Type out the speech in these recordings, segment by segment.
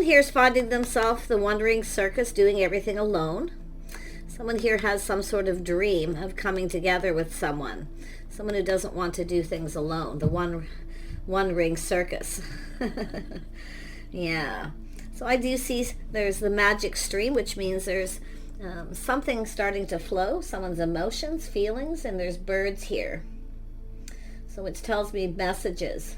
someone here is finding themselves the wandering circus, doing everything alone. Someone here has some sort of dream of coming together with someone. Someone who doesn't want to do things alone. The one-ring circus. Yeah. So I do see there's the magic stream, which means there's something starting to flow. Someone's emotions, feelings, and there's birds here. So it tells me messages.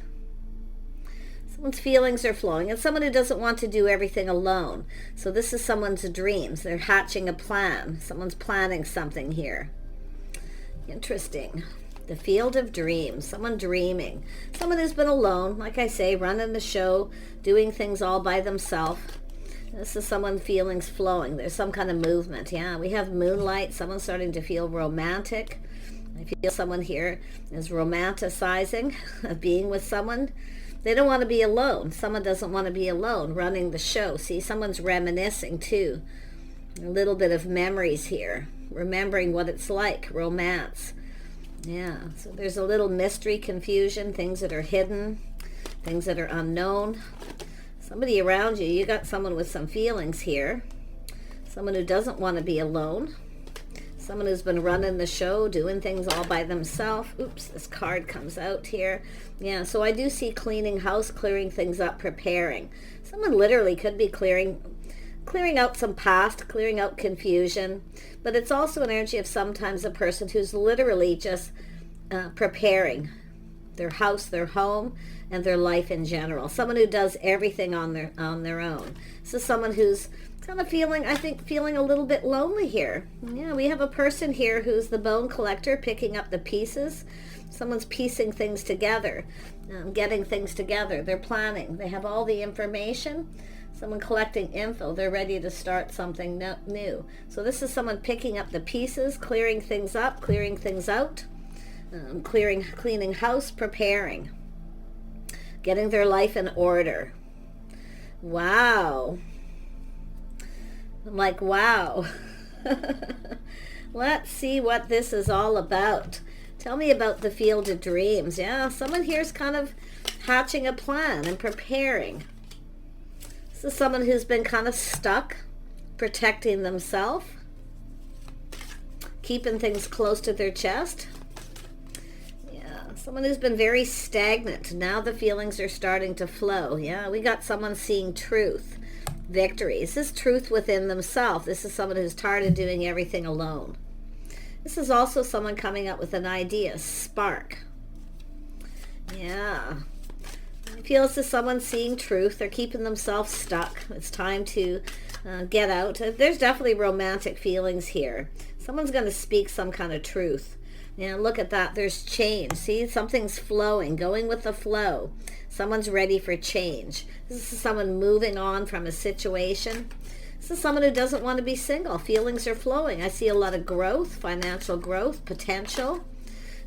Someone's feelings are flowing, and someone who doesn't want to do everything alone. So this is someone's dreams. They're hatching a plan. Someone's planning something here. Interesting. The field of dreams. Someone dreaming. Someone who's been alone, like I say, running the show, doing things all by themselves. This is someone feelings flowing. There's some kind of movement. Yeah, we have moonlight. Someone's starting to feel romantic. I feel someone here is romanticizing being with someone. They don't want to be alone. Someone doesn't want to be alone running the show. See, someone's reminiscing too. A little bit of memories here. Remembering what it's like, romance. Yeah, so there's a little mystery, confusion, things that are hidden, things that are unknown. Somebody around you, you got someone with some feelings here. Someone who doesn't want to be alone. Someone who's been running the show, doing things all by themselves. Oops, this card comes out here. Yeah, so I do see cleaning house, clearing things up, preparing. Someone literally could be clearing out some past, clearing out confusion. But it's also an energy of sometimes a person who's literally just preparing their house, their home, and their life in general. Someone who does everything on their own. This is someone who's kind of feeling a little bit lonely here. Yeah, we have a person here who's the bone collector, picking up the pieces. Someone's piecing things together, getting things together. They're planning. They have all the information. Someone collecting info. They're ready to start something new. So this is someone picking up the pieces, clearing things up, clearing things out, cleaning house, preparing, getting their life in order. Wow. I'm like, wow. Let's see what this is all about. Tell me about the field of dreams. Yeah, someone here's kind of hatching a plan and preparing. This is someone who's been kind of stuck, protecting themselves, keeping things close to their chest. Yeah, someone who's been very stagnant. Now the feelings are starting to flow. Yeah, we got someone seeing truth. Victories. This is truth within themselves. This is someone who's tired of doing everything alone. This is also someone coming up with an idea, spark. Yeah. I feel this is someone seeing truth. They're keeping themselves stuck. It's time to get out. There's definitely romantic feelings here. Someone's going to speak some kind of truth. Yeah, look at that. There's change. See, something's flowing, going with the flow. Someone's ready for change. This is someone moving on from a situation. This is someone who doesn't want to be single. Feelings are flowing. I see a lot of growth, financial growth, potential.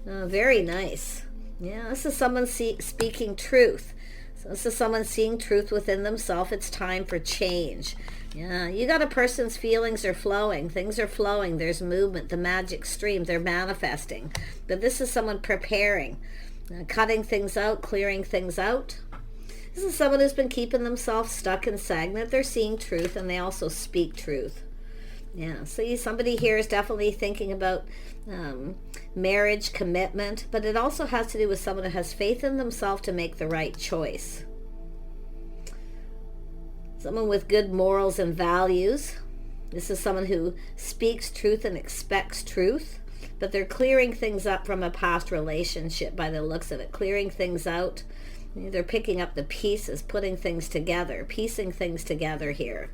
Very nice. Yeah, this is someone speaking truth. So this is someone seeing truth within themselves. It's time for change. Yeah, you got a person's feelings are flowing. Things are flowing. There's movement, the magic stream. They're manifesting. But this is someone preparing, cutting things out, clearing things out. This is someone who's been keeping themselves stuck and stagnant. They're seeing truth, and they also speak truth. Yeah, see, somebody here is definitely thinking about marriage, commitment, but it also has to do with someone who has faith in themselves to make the right choice. Someone with good morals and values. This is someone who speaks truth and expects truth, but they're clearing things up from a past relationship by the looks of it, clearing things out. They're picking up the pieces, putting things together, piecing things together here.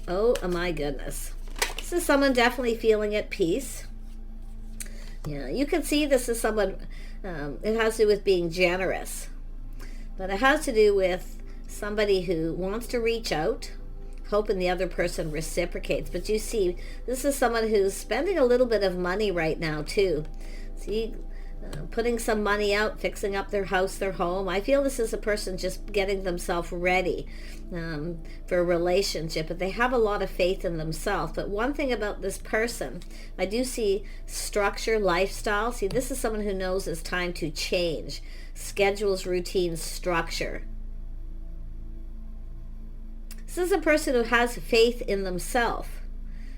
Oh my goodness. This is someone definitely feeling at peace. Yeah, you can see this is someone, it has to do with being generous, but it has to do with somebody who wants to reach out, hoping the other person reciprocates. But you see, this is someone who's spending a little bit of money right now too. See, putting some money out, fixing up their house, their home. I feel this is a person just getting themselves ready for a relationship, but they have a lot of faith in themselves. But one thing about this person, I do see structure, lifestyle. See, this is someone who knows it's time to change. Schedules, routines, structure. This This is a person who has faith in themselves.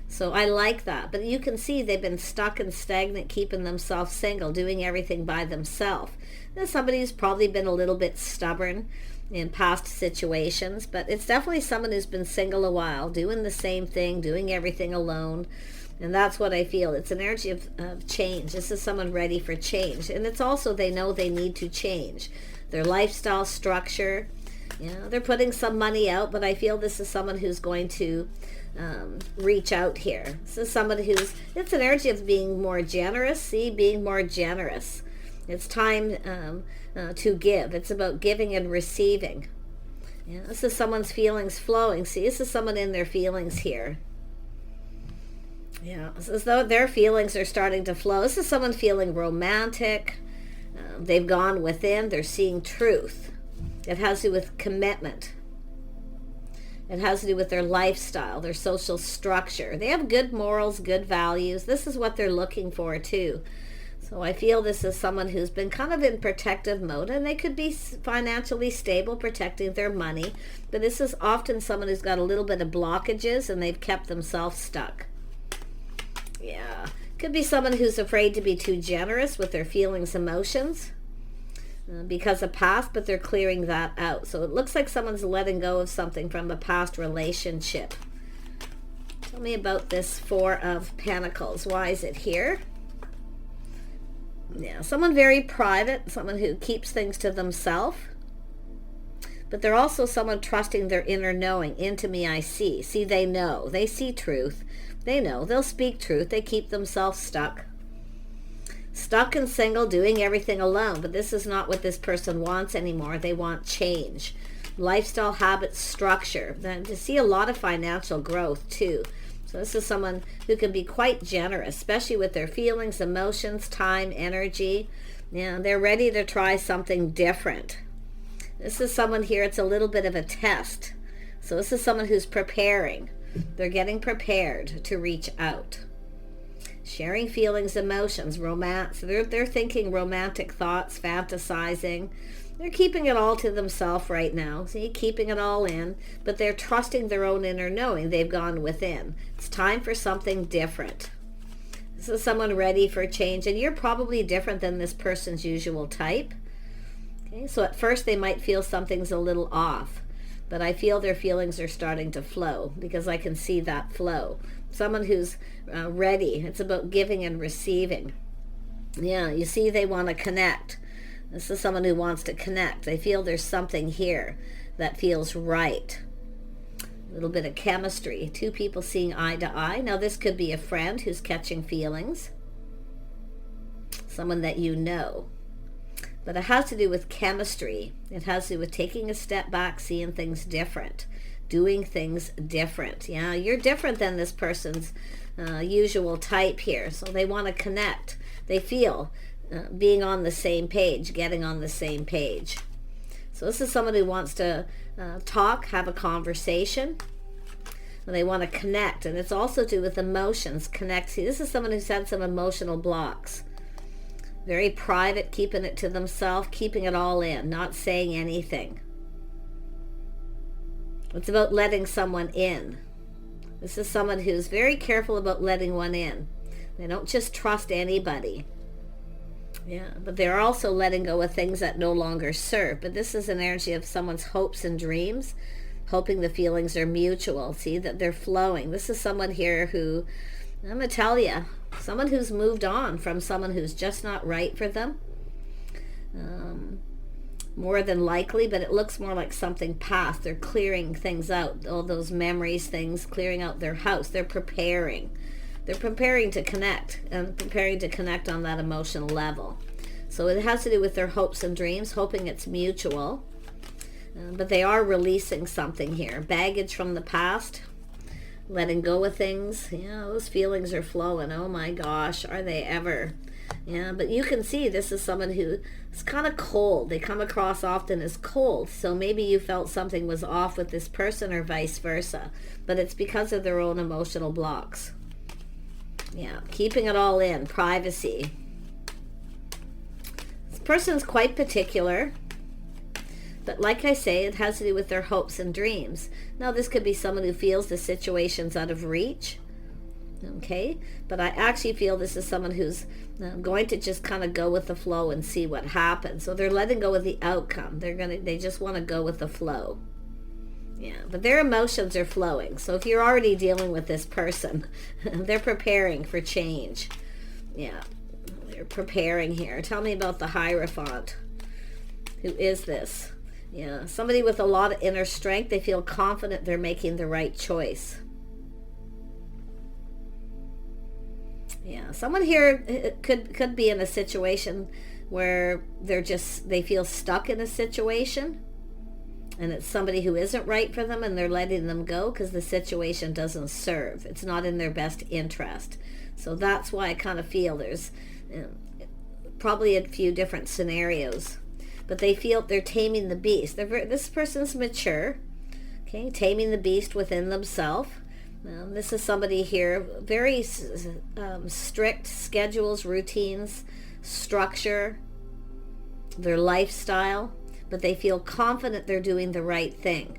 So I like that. But you can see they've been stuck and stagnant, keeping themselves single, doing everything by themselves. There's somebody who's probably been a little bit stubborn in past situations, but it's definitely someone who's been single a while, doing the same thing, doing everything alone. And that's what I feel. It's an energy of change. This is someone ready for change. And it's also they know they need to change their lifestyle structure. They're putting some money out, but I feel this is someone who's going to reach out here. This is somebody it's an energy of being more generous. See, being more generous. It's time to give. It's about giving and receiving. This is someone's feelings flowing. See, this is someone in their feelings here. It's as though their feelings are starting to flow. This is someone feeling romantic. They've gone within. They're seeing truth. It has to do with commitment. It has to do with their lifestyle, their social structure. They have good morals, good values. This is what they're looking for too. So I feel this is someone who's been kind of in protective mode, and they could be financially stable, protecting their money. But this is often someone who's got a little bit of blockages and they've kept themselves stuck. Could be someone who's afraid to be too generous with their feelings, emotions because of past, but they're clearing that out. So it looks like someone's letting go of something from a past relationship. Tell me about this Four of Pentacles. Why is it here? Someone very private, someone who keeps things to themselves. But they're also someone trusting their inner knowing. Into me I see. See, they know. They see truth. They know. They'll speak truth. They keep themselves stuck. Stuck and single, doing everything alone. But this is not what this person wants anymore. They want change. Lifestyle, habits, structure. Then to see a lot of financial growth too. So this is someone who can be quite generous, especially with their feelings, emotions, time, energy. They're ready to try something different. This is someone here, it's a little bit of a test. So this is someone who's preparing. They're getting prepared to reach out. Sharing feelings, emotions, romance. They're thinking romantic thoughts, fantasizing. They're keeping it all to themselves right now. See, keeping it all in. But they're trusting their own inner knowing. They've gone within. It's time for something different. This is someone ready for change. And you're probably different than this person's usual type. Okay, so at first they might feel something's a little off, but I feel their feelings are starting to flow because I can see that flow. Someone who's ready. It's about giving and receiving. You see they want to connect. This is someone who wants to connect. They feel there's something here that feels right. A little bit of chemistry. Two people seeing eye to eye. Now this could be a friend who's catching feelings. Someone that you know. But it has to do with chemistry. It has to do with taking a step back, seeing things different, doing things different. You're different than this person's usual type here. So they want to connect. They feel being on the same page, getting on the same page. So this is someone who wants to talk, have a conversation. And they want to connect. And it's also to do with emotions, connect. See, this is someone who's had some emotional blocks. Very private, keeping it to themselves, keeping it all in, not saying anything. It's about letting someone in. This is someone who's very careful about letting one in. They don't just trust anybody. But they're also letting go of things that no longer serve. But this is an energy of someone's hopes and dreams, hoping the feelings are mutual. See, that they're flowing. This is someone here who, I'm going to tell you, someone who's moved on from someone who's just not right for them. More than likely, but it looks more like something past. They're clearing things out, all those memories, things, clearing out their house. They're preparing. They're preparing to connect, and preparing to connect on that emotional level. So it has to do with their hopes and dreams, hoping it's mutual. But they are releasing something here. Baggage from the past. Letting go of things. Those feelings are flowing. Oh my gosh, are they ever? But you can see this is someone who is kind of cold. They come across often as cold. So maybe you felt something was off with this person or vice versa. But it's because of their own emotional blocks. Keeping it all in. Privacy. This person's quite particular. But like I say, it has to do with their hopes and dreams. Now, this could be someone who feels the situation's out of reach. Okay, but I actually feel this is someone who's going to just kind of go with the flow and see what happens. So they're letting go of the outcome. They just want to go with the flow. Yeah, but their emotions are flowing. So if you're already dealing with this person, they're preparing for change. Yeah, they're preparing here. Tell me about the Hierophant. Who is this? Yeah, somebody with a lot of inner strength. They feel confident they're making the right choice. Yeah, someone here could be in a situation where they feel stuck in a situation, and it's somebody who isn't right for them, and they're letting them go because the situation doesn't serve. It's not in their best interest. So that's why I kind of feel there's probably a few different scenarios, but they feel they're taming the beast. This person's mature, okay, taming the beast within themselves. This is somebody here, very strict schedules, routines, structure, their lifestyle, but they feel confident they're doing the right thing.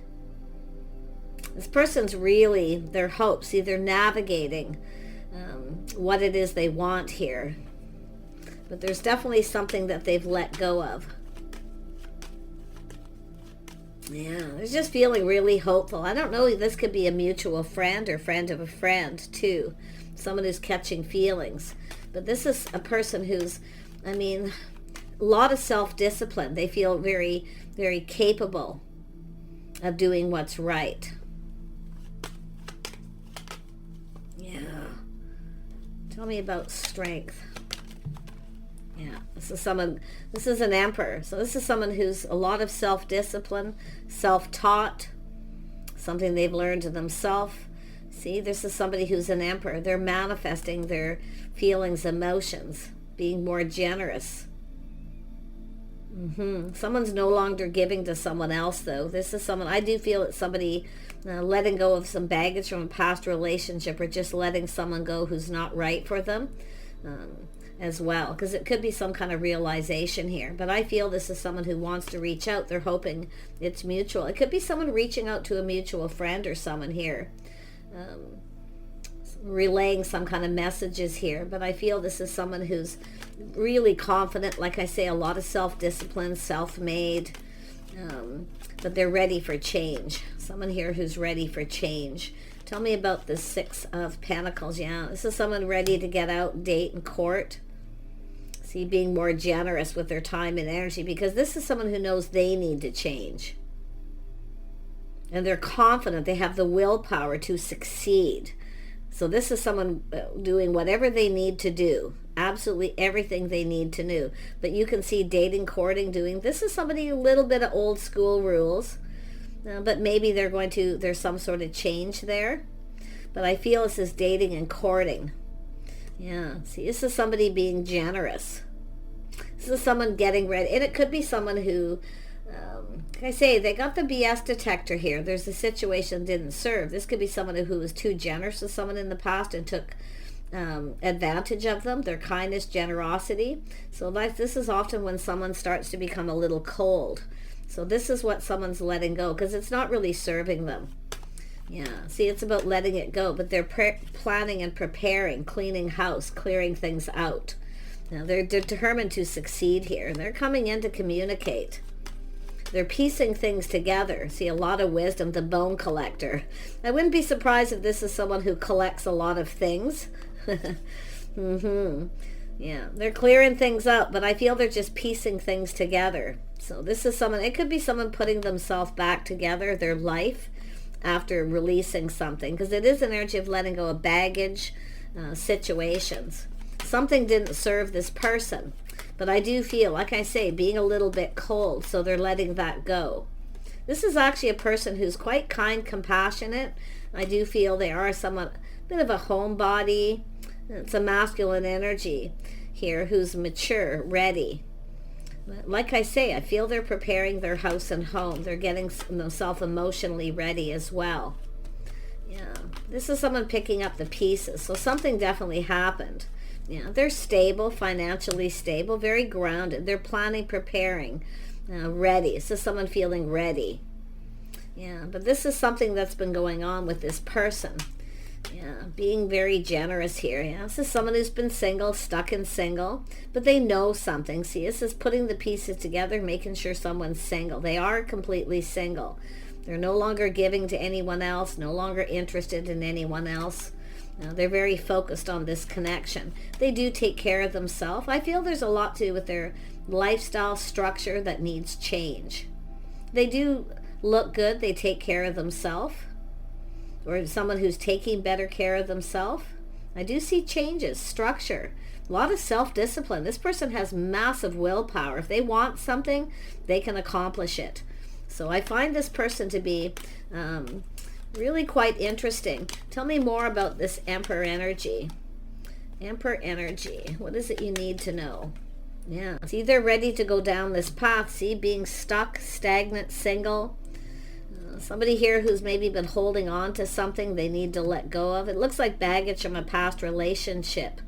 This person's really, their hopes, see, they're navigating what it is they want here. But there's definitely something that they've let go of. Yeah, they're just feeling really hopeful. I don't know, this could be a mutual friend or friend of a friend too. Someone who's catching feelings. But this is a person who's, a lot of self-discipline. They feel very, very capable of doing what's right. Yeah. Tell me about strength. Yeah, this is an emperor. So this is someone who's a lot of self-discipline, self-taught, something they've learned to themselves. See, this is somebody who's an emperor. They're manifesting their feelings, emotions, being more generous. Someone's no longer giving to someone else, though. This is someone, I do feel it's somebody letting go of some baggage from a past relationship, or just letting someone go who's not right for them. As well, because it could be some kind of realization here, but I feel this is someone who wants to reach out. They're hoping it's mutual. It could be someone reaching out to a mutual friend or someone here, relaying some kind of messages here, but I feel this is someone who's really confident, like I say, a lot of self-discipline, self-made, but they're ready for change. Someone here who's ready for change. Tell me about the Six of Pentacles. Yeah, this is someone ready to get out, date, and court. See, being more generous with their time and energy, because this is someone who knows they need to change. And they're confident they have the willpower to succeed. So this is someone doing whatever they need to do. Absolutely everything they need to do. But you can see dating, courting, doing. This is somebody a little bit of old school rules. But maybe there's some sort of change there. But I feel this is dating and courting. Yeah, see, this is somebody being generous. This is someone getting ready. And it could be someone who, like I say, they got the BS detector here. There's a situation didn't serve. This could be someone who was too generous with someone in the past and took advantage of them, their kindness, generosity. So this is often when someone starts to become a little cold. So this is what someone's letting go, because it's not really serving them. Yeah, see, it's about letting it go, but they're planning and preparing, cleaning house, clearing things out. Now, they're determined to succeed here. They're coming in to communicate. They're piecing things together. See, a lot of wisdom, the bone collector. I wouldn't be surprised if this is someone who collects a lot of things. Yeah, they're clearing things out, but I feel they're just piecing things together. So this is someone, it could be someone putting themselves back together, their life, after releasing something, because it is an energy of letting go of baggage, situations. Something didn't serve this person, but I do feel, like I say, being a little bit cold, so they're letting that go. This is actually a person who's quite kind, compassionate. I do feel they are somewhat, a bit of a homebody. It's a masculine energy here who's mature, ready. Like I say, I feel they're preparing their house and home. They're getting themselves emotionally ready as well. Yeah, this is someone picking up the pieces. So something definitely happened. Yeah, they're stable, financially stable, very grounded. They're planning, preparing. ready. This is someone feeling ready. Yeah, but this is something that's been going on with this person. Yeah, being very generous here. Yeah, this is someone who's been single, stuck in single, but they know something. See, this is putting the pieces together, making sure someone's single. They are completely single. They're no longer giving to anyone else, no longer interested in anyone else. They're very focused on this connection. They do take care of themselves. I feel there's a lot to do with their lifestyle structure that needs change. They do look good. They take care of themselves. Or someone who's taking better care of themselves. I do see changes, structure, a lot of self-discipline. This person has massive willpower. If they want something, they can accomplish it. So I find this person to be really quite interesting. Tell me more about this Emperor energy. Emperor energy. What is it you need to know? Yeah. See, they're ready to go down this path. See, being stuck, stagnant, single. Somebody here who's maybe been holding on to something they need to let go of. It looks like baggage from a past relationship,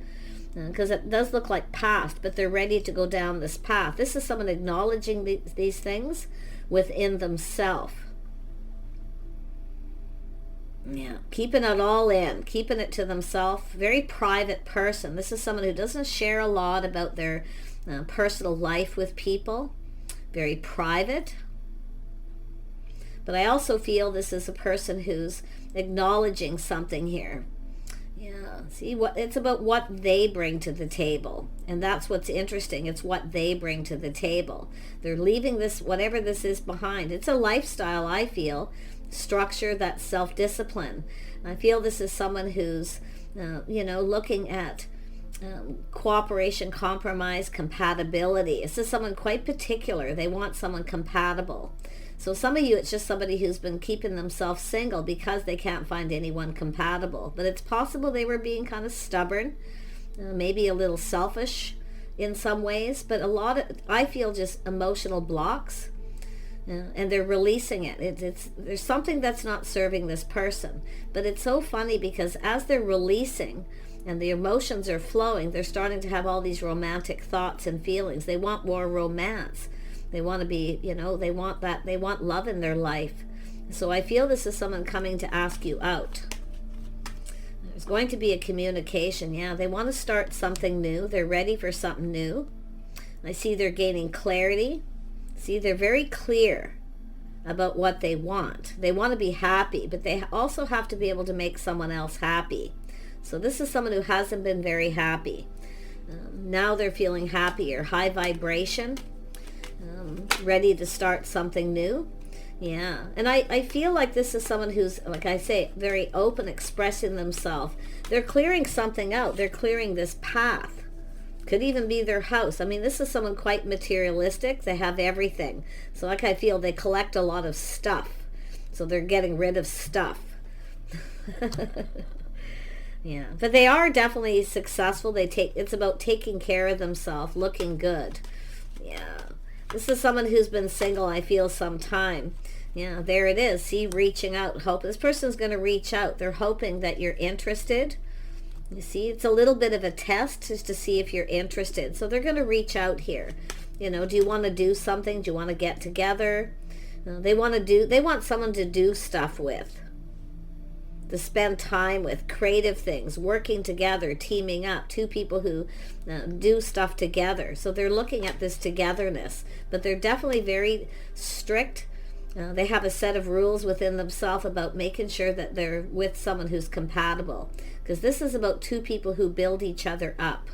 because it does look like past, but they're ready to go down this path. This is someone acknowledging these things within themselves. Yeah, keeping it all in, keeping it to themselves. Very private person. This is someone who doesn't share a lot about their personal life with people. Very private. But I also feel this is a person who's acknowledging something here. Yeah, see, it's about what they bring to the table. And that's what's interesting. It's what they bring to the table. They're leaving this, whatever this is, behind. It's a lifestyle, I feel. Structure, that's self-discipline. I feel this is someone who's, looking at cooperation, compromise, compatibility. This is someone quite particular. They want someone compatible. So some of you, it's just somebody who's been keeping themselves single because they can't find anyone compatible. But it's possible they were being kind of stubborn, maybe a little selfish in some ways. But a lot of, I feel, just emotional blocks, and they're releasing it. There's something that's not serving this person. But it's so funny because as they're releasing and the emotions are flowing, they're starting to have all these romantic thoughts and feelings. They want more romance. They want to be, they want that. They want love in their life. So I feel this is someone coming to ask you out. There's going to be a communication. Yeah, they want to start something new. They're ready for something new. I see they're gaining clarity. See, they're very clear about what they want. They want to be happy, but they also have to be able to make someone else happy. So this is someone who hasn't been very happy. Now they're feeling happier, high vibration. Ready to start something new. Yeah, and I feel like this is someone who's, like I say, very open, expressing themselves. They're clearing something out. They're clearing this path. Could even be their house. I mean, this is someone quite materialistic. They have everything. So like I feel they collect a lot of stuff. So they're getting rid of stuff. Yeah, but they are definitely successful. It's about taking care of themselves, looking good. Yeah. This is someone who's been single, I feel, some time. Yeah, there it is. See, reaching out. Hope this person's going to reach out. They're hoping that you're interested. You see, it's a little bit of a test just to see if you're interested. So they're going to reach out here. Do you want to do something? Do you want to get together? They want someone to do stuff with. To spend time with, creative things, working together, teaming up, two people who do stuff together. So they're looking at this togetherness, but they're definitely very strict. They have a set of rules within themselves about making sure that they're with someone who's compatible, because this is about two people who build each other up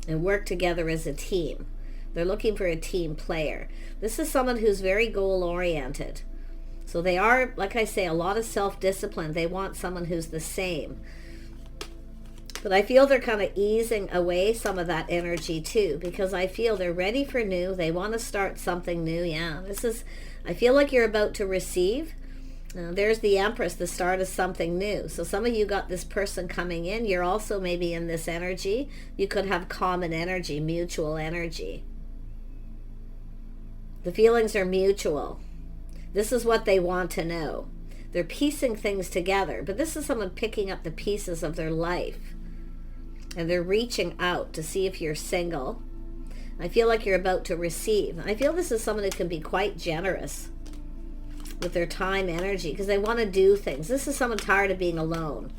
and work together as a team. They're looking for a team player. This is someone who's very goal-oriented. So they are, like I say, a lot of self-discipline. They want someone who's the same. But I feel they're kind of easing away some of that energy too, because I feel they're ready for new. They want to start something new. Yeah, I feel like you're about to receive. There's the Empress, the start of something new. So some of you got this person coming in. You're also maybe in this energy. You could have common energy, mutual energy. The feelings are mutual. This is what they want to know. They're piecing things together, but this is someone picking up the pieces of their life. And they're reaching out to see if you're single. I feel like you're about to receive. I feel this is someone who can be quite generous with their time, energy, because they want to do things. This is someone tired of being alone.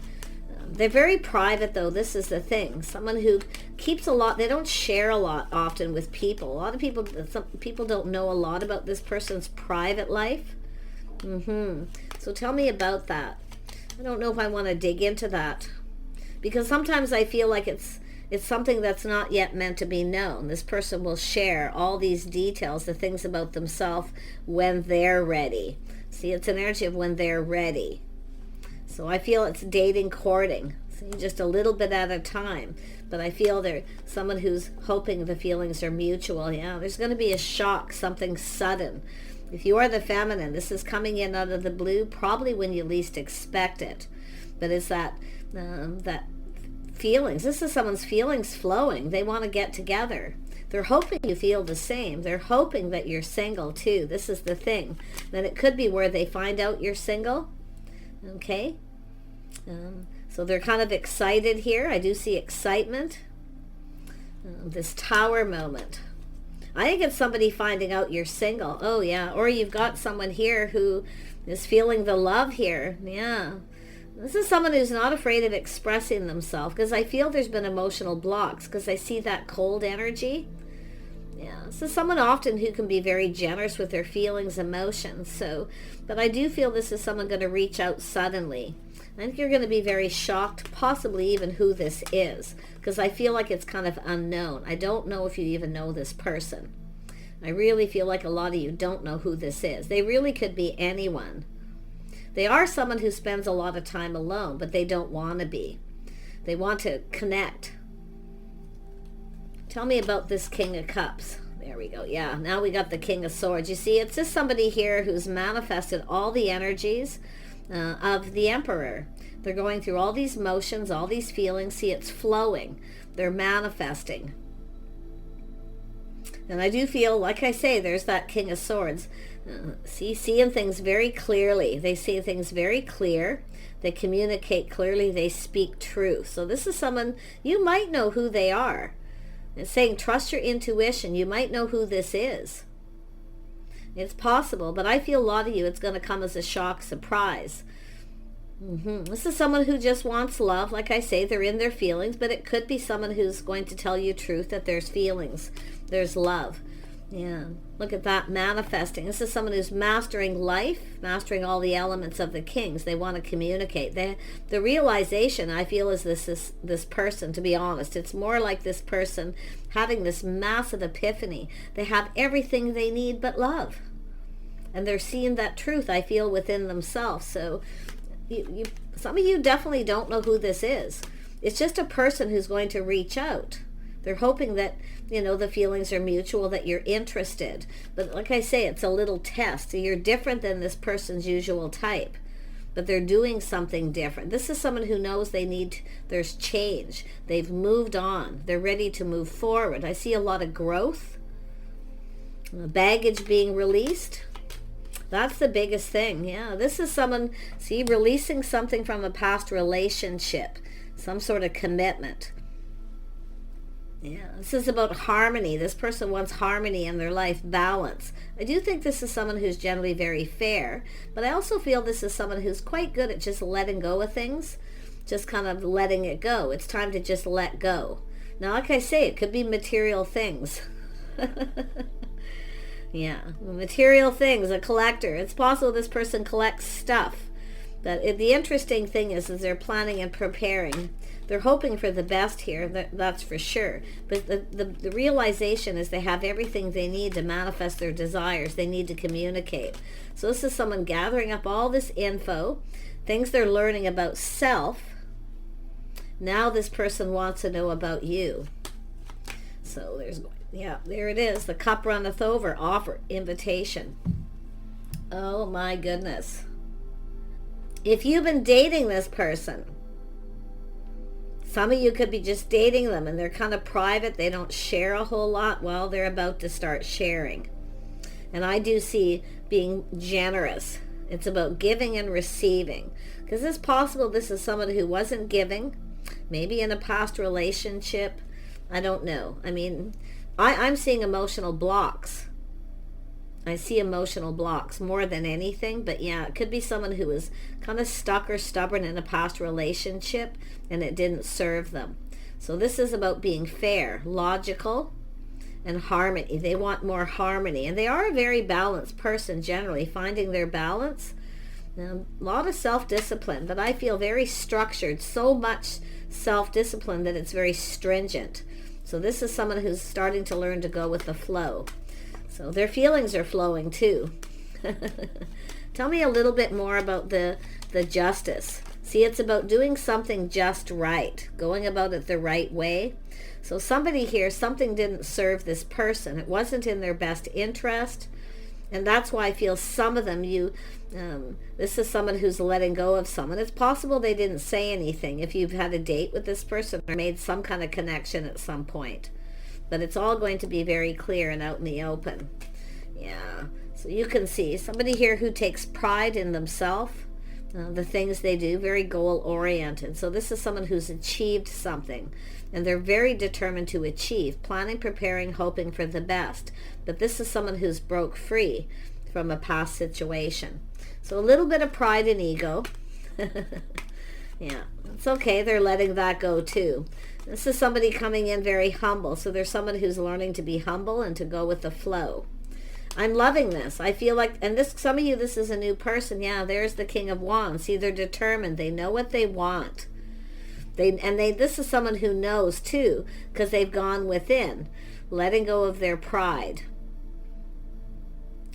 They're very private, though. This is the thing. Someone who keeps a lot. They don't share a lot often with people. A lot of people, some people don't know a lot about this person's private life. So tell me about that. I don't know if I want to dig into that, because sometimes I feel like it's something that's not yet meant to be known. This person will share all these details, the things about themselves, when they're ready. See, it's an energy of when they're ready. So I feel it's dating, courting. See, just a little bit at a time. But I feel there's someone who's hoping the feelings are mutual. Yeah, there's going to be a shock, something sudden. If you are the feminine, this is coming in out of the blue, probably when you least expect it. But it's that feelings. This is someone's feelings flowing. They want to get together. They're hoping you feel the same. They're hoping that you're single too. This is the thing. Then it could be where they find out you're single. Okay, so they're kind of excited here. I do see excitement. This Tower moment. I think it's somebody finding out you're single. Oh yeah, or you've got someone here who is feeling the love here. Yeah, this is someone who's not afraid of expressing themselves, because I feel there's been emotional blocks, because I see that cold energy. Yeah, this is someone often who can be very generous with their feelings, emotions. So, but I do feel this is someone going to reach out suddenly. I think you're going to be very shocked, possibly even who this is, because I feel like it's kind of unknown. I don't know if you even know this person. I really feel like a lot of you don't know who this is. They really could be anyone. They are someone who spends a lot of time alone, but they don't want to be. They want to connect. Tell me about this King of Cups. There we go. Yeah, now we got the King of Swords. You see, it's just somebody here who's manifested all the energies of the Emperor. They're going through all these motions, all these feelings. See, it's flowing. They're manifesting. And I do feel, like I say, there's that King of Swords. Seeing things very clearly. They see things very clear. They communicate clearly. They speak truth. So this is someone, you might know who they are. It's saying trust your intuition. You might know who this is. It's possible, but I feel a lot of you, it's going to come as a shock, surprise. This is someone who just wants love. Like I say, they're in their feelings, but it could be someone who's going to tell you truth, that there's feelings, there's love. Yeah, look at that, manifesting. This is someone who's mastering life, mastering all the elements of the kings. They want to communicate. The realization, I feel, is this person, to be honest. It's more like this person having this massive epiphany. They have everything they need but love. And they're seeing that truth, I feel, within themselves. So some of you definitely don't know who this is. It's just a person who's going to reach out. They're hoping that, the feelings are mutual, that you're interested. But like I say, it's a little test. You're different than this person's usual type. But they're doing something different. This is someone who knows there's change. They've moved on. They're ready to move forward. I see a lot of growth. Baggage being released. That's the biggest thing. Yeah, this is someone, releasing something from a past relationship. Some sort of commitment. Yeah, this is about harmony. This person wants harmony in their life, balance. I do think this is someone who's generally very fair, but I also feel this is someone who's quite good at just letting go of things, just kind of letting it go. It's time to just let go. Now, like I say, it could be material things. Yeah, material things, a collector. It's possible this person collects stuff. But the interesting thing is they're planning and preparing. They're hoping for the best here, that's for sure. But the realization is they have everything they need to manifest their desires. They need to communicate. So this is someone gathering up all this info, things they're learning about self. Now this person wants to know about you. So there it is. The cup runneth over, offer, invitation. Oh my goodness. If you've been dating this person, some of you could be just dating them and they're kind of private. They don't share a whole lot. Well, they're about to start sharing. And I do see being generous. It's about giving and receiving. Because it's possible this is someone who wasn't giving, maybe in a past relationship. I don't know. I mean, I'm seeing emotional blocks. I see emotional blocks more than anything, but yeah, it could be someone who was kind of stuck or stubborn in a past relationship and it didn't serve them. So this is about being fair, logical, and harmony. They want more harmony, and they are a very balanced person generally, finding their balance. A lot of self-discipline, but I feel very structured, so much self-discipline that it's very stringent. So this is someone who's starting to learn to go with the flow. So their feelings are flowing too. Tell me a little bit more about the justice. See, it's about doing something just right, going about it the right way. So somebody here, something didn't serve this person. It wasn't in their best interest. And that's why I feel some of them, this is someone who's letting go of someone. It's possible they didn't say anything if you've had a date with this person or made some kind of connection at some point. But it's all going to be very clear and out in the open. Yeah, so you can see somebody here who takes pride in themselves, the things they do, very goal-oriented. So this is someone who's achieved something, and they're very determined to achieve, planning, preparing, hoping for the best. But this is someone who's broke free from a past situation. So a little bit of pride and ego. Yeah, it's okay. They're letting that go too. This is somebody coming in very humble. So there's someone who's learning to be humble and to go with the flow. I'm loving this. I feel like, and this, some of you, this is a new person. Yeah, there's the King of Wands. See, they're determined. They know what they want. This is someone who knows too, because they've gone within, letting go of their pride,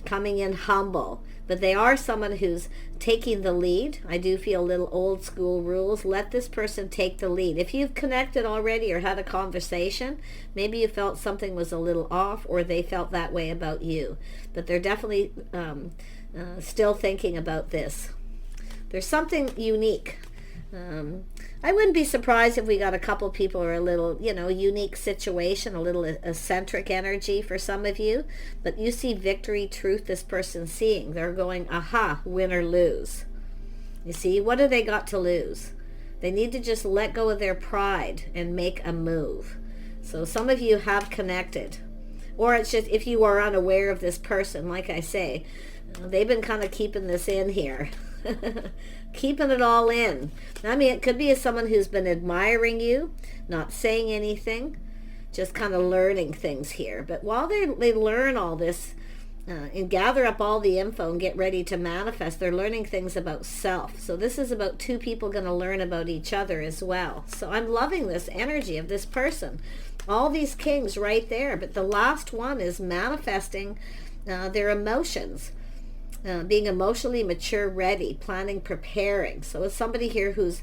coming in humble. But they are someone who's taking the lead. I do feel little old school rules. Let this person take the lead. If you've connected already or had a conversation, maybe you felt something was a little off, or they felt that way about you. But they're definitely still thinking about this. There's something unique. I wouldn't be surprised if we got a couple people or a little, unique situation, a little eccentric energy for some of you. But you see victory, truth, this person's seeing. They're going, aha, win or lose. You see, what do they got to lose? They need to just let go of their pride and make a move. So some of you have connected. Or it's just, if you are unaware of this person, like I say, they've been kind of keeping this in here. Keeping it all in. I mean, it could be someone who's been admiring you, not saying anything, just kind of learning things here. But while they learn all this and gather up all the info and get ready to manifest, they're learning things about self. So this is about two people going to learn about each other as well. So I'm loving this energy of this person. All these kings right there. But the last one is manifesting their emotions. Being emotionally mature, ready, planning, preparing. So it's somebody here who's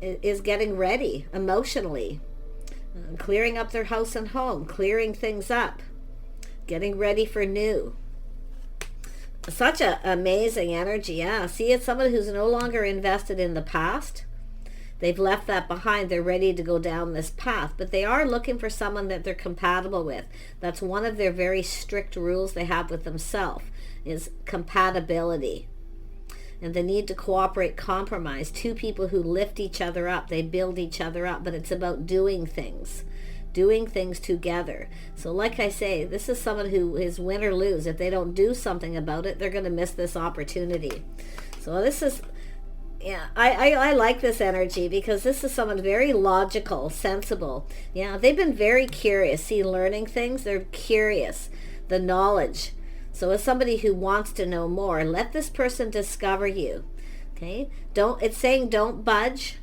is getting ready emotionally, clearing up their house and home, clearing things up, getting ready for new. Such an amazing energy. Yeah, see, it's someone who's no longer invested in the past. They've left that behind. They're ready to go down this path, but they are looking for someone that they're compatible with. That's one of their very strict rules they have with themselves, is compatibility and the need to cooperate, compromise. Two people who lift each other up, they build each other up, but it's about doing things together. So like I say, this is someone who is win or lose. If they don't do something about it, they're going to miss this opportunity. So this is, yeah, I like this energy, because this is someone very logical, sensible. Yeah, they've been very curious. See, learning things, they're curious, the knowledge. So as somebody who wants to know more, let this person discover you. Okay? It's saying don't budge.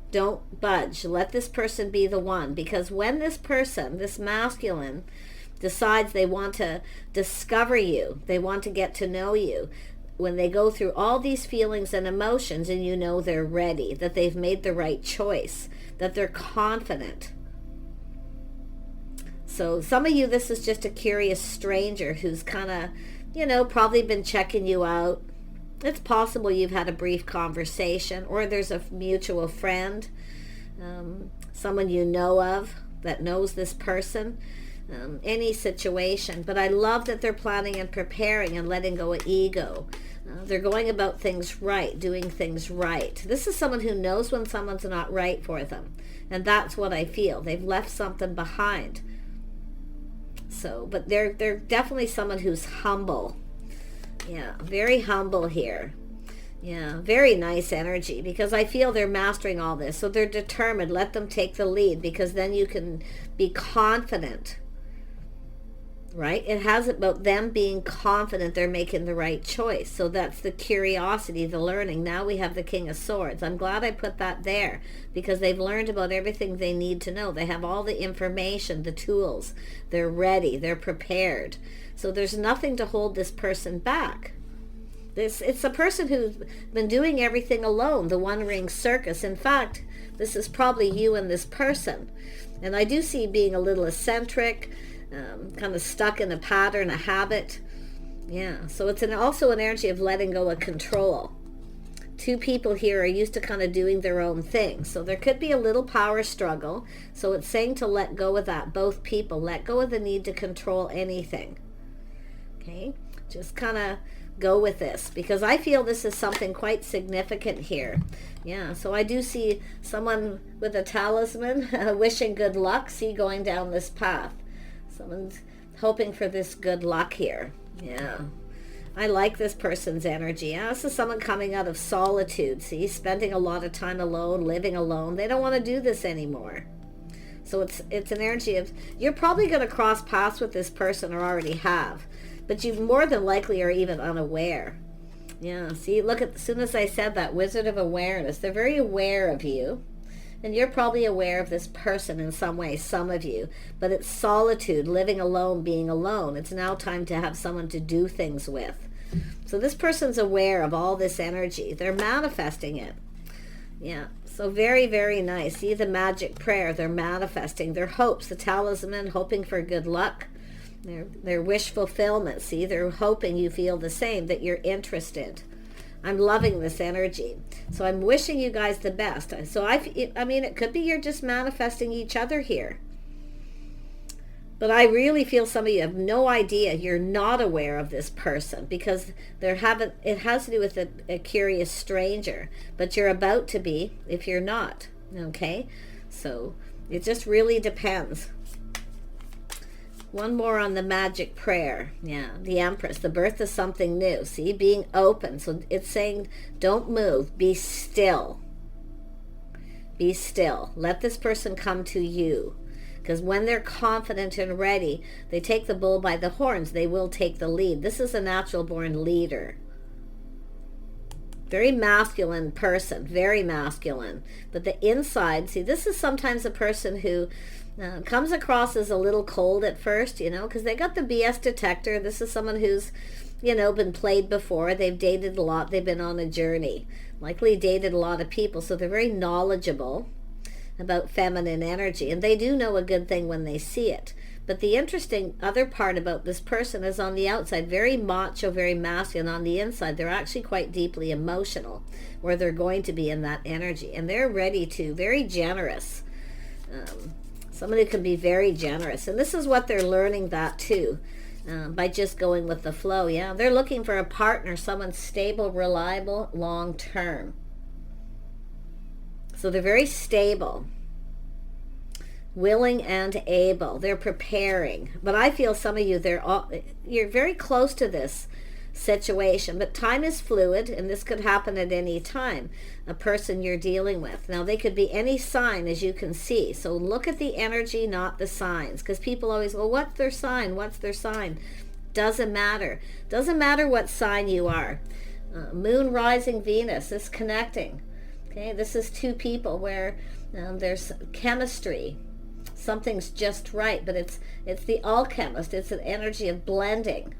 Don't budge. Let this person be the one. Because when this person, this masculine, decides they want to discover you, they want to get to know you, when they go through all these feelings and emotions, and you know they're ready, that they've made the right choice, that they're confident. So some of you, this is just a curious stranger who's kind of, probably been checking you out. It's possible you've had a brief conversation, or there's a mutual friend, someone you know of that knows this person, any situation. But I love that they're planning and preparing and letting go of ego. They're going about things right, doing things right. This is someone who knows when someone's not right for them. And that's what I feel. They've left something behind. So, but they're definitely someone who's humble. Yeah, very humble here. Yeah, very nice energy, because I feel they're mastering all this. So they're determined. Let them take the lead, because then you can be confident, right? It has about them being confident they're making the right choice. So that's the curiosity, the learning. Now we have the King of Swords. I'm glad I put that there, because they've learned about everything they need to know. They have all the information, the tools. They're ready. They're prepared. So there's nothing to hold this person back. It's a person who's been doing everything alone, the one ring circus. In fact, this is probably you and this person. And I do see being a little eccentric, kind of stuck in a pattern, a habit. Yeah, so it's also an energy of letting go of control. Two people here are used to kind of doing their own thing. So there could be a little power struggle. So it's saying to let go of that. Both people, let go of the need to control anything. Okay, just kind of go with this, because I feel this is something quite significant here. Yeah, so I do see someone with a talisman wishing good luck, see, going down this path. Someone's hoping for this good luck here. Yeah, I like this person's energy. Yeah, this is someone coming out of solitude, see, spending a lot of time alone, living alone. They don't want to do this anymore. So it's an energy of, you're probably going to cross paths with this person, or already have, but you more than likely are even unaware. Yeah, see, look at, as soon as I said that, Wizard of Awareness, they're very aware of you, and you're probably aware of this person in some way, some of you, but it's solitude, living alone, being alone. It's now time to have someone to do things with. So this person's aware of all this energy. They're manifesting it. Yeah, so very, very nice. See the magic prayer, they're manifesting their hopes, the talisman, hoping for good luck. Their wish fulfillment. See, they're hoping you feel the same, that you're interested. I'm loving this energy. So I'm wishing you guys the best. So I mean, it could be you're just manifesting each other here. But I really feel some of you have no idea. You're not aware of this person, because it has to do with a curious stranger. But you're about to be if you're not. Okay? So it just really depends. One more on the magic prayer. Yeah, the Empress, the birth of something new. See, being open. So it's saying, don't move. Be still. Be still. Let this person come to you. Because when they're confident and ready, they take the bull by the horns. They will take the lead. This is a natural born leader. Very masculine person. Very masculine. But the inside, see, this is sometimes a person who comes across as a little cold at first, because they got the BS detector. This is someone who's, been played before. They've dated a lot. They've been on a journey. Likely dated a lot of people. So they're very knowledgeable about feminine energy. And they do know a good thing when they see it. But the interesting other part about this person is on the outside, very macho, very masculine. On the inside, they're actually quite deeply emotional, where they're going to be in that energy. And they're ready to, very generous. Somebody can be very generous. And this is what they're learning that too, by just going with the flow. Yeah, they're looking for a partner, someone stable, reliable, long-term. So they're very stable, willing and able. They're preparing. But I feel some of you, you're very close to this situation, but time is fluid, and this could happen at any time. A person you're dealing with, now they could be any sign, as you can see. So look at the energy, not the signs, because people always go, what's their sign, what's their sign? Doesn't matter. Doesn't matter what sign you are. Moon, rising, Venus is connecting. Okay, this is two people where there's chemistry. Something's just right, but it's the alchemist. It's an energy of blending.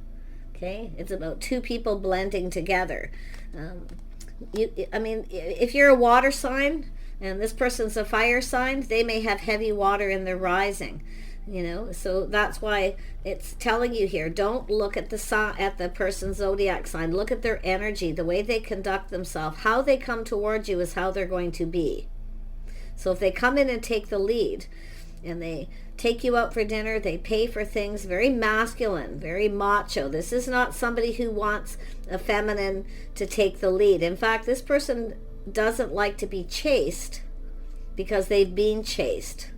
Okay, it's about two people blending together. If you're a water sign and this person's a fire sign, they may have heavy water in their rising. So that's why it's telling you here, don't look at the person's zodiac sign. Look at their energy, the way they conduct themselves. How they come towards you is how they're going to be. So if they come in and take the lead, and they take you out for dinner, they pay for things, very masculine, very macho. This is not somebody who wants a feminine to take the lead. In fact, this person doesn't like to be chased because they've been chased.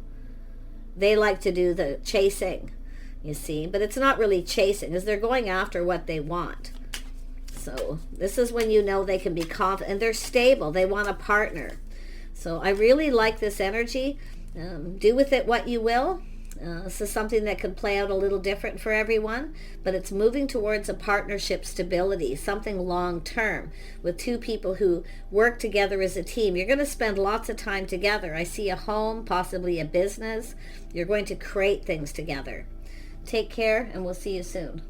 They like to do the chasing. you see. But it's not really chasing, because they're going after what they want. So this is when you know they can be confident, and they're stable. They want a partner. So I really like this energy. Do with it what you will. This is something that could play out a little different for everyone, but it's moving towards a partnership stability, something long-term with two people who work together as a team. You're going to spend lots of time together. I see a home, possibly a business. You're going to create things together. Take care, and we'll see you soon.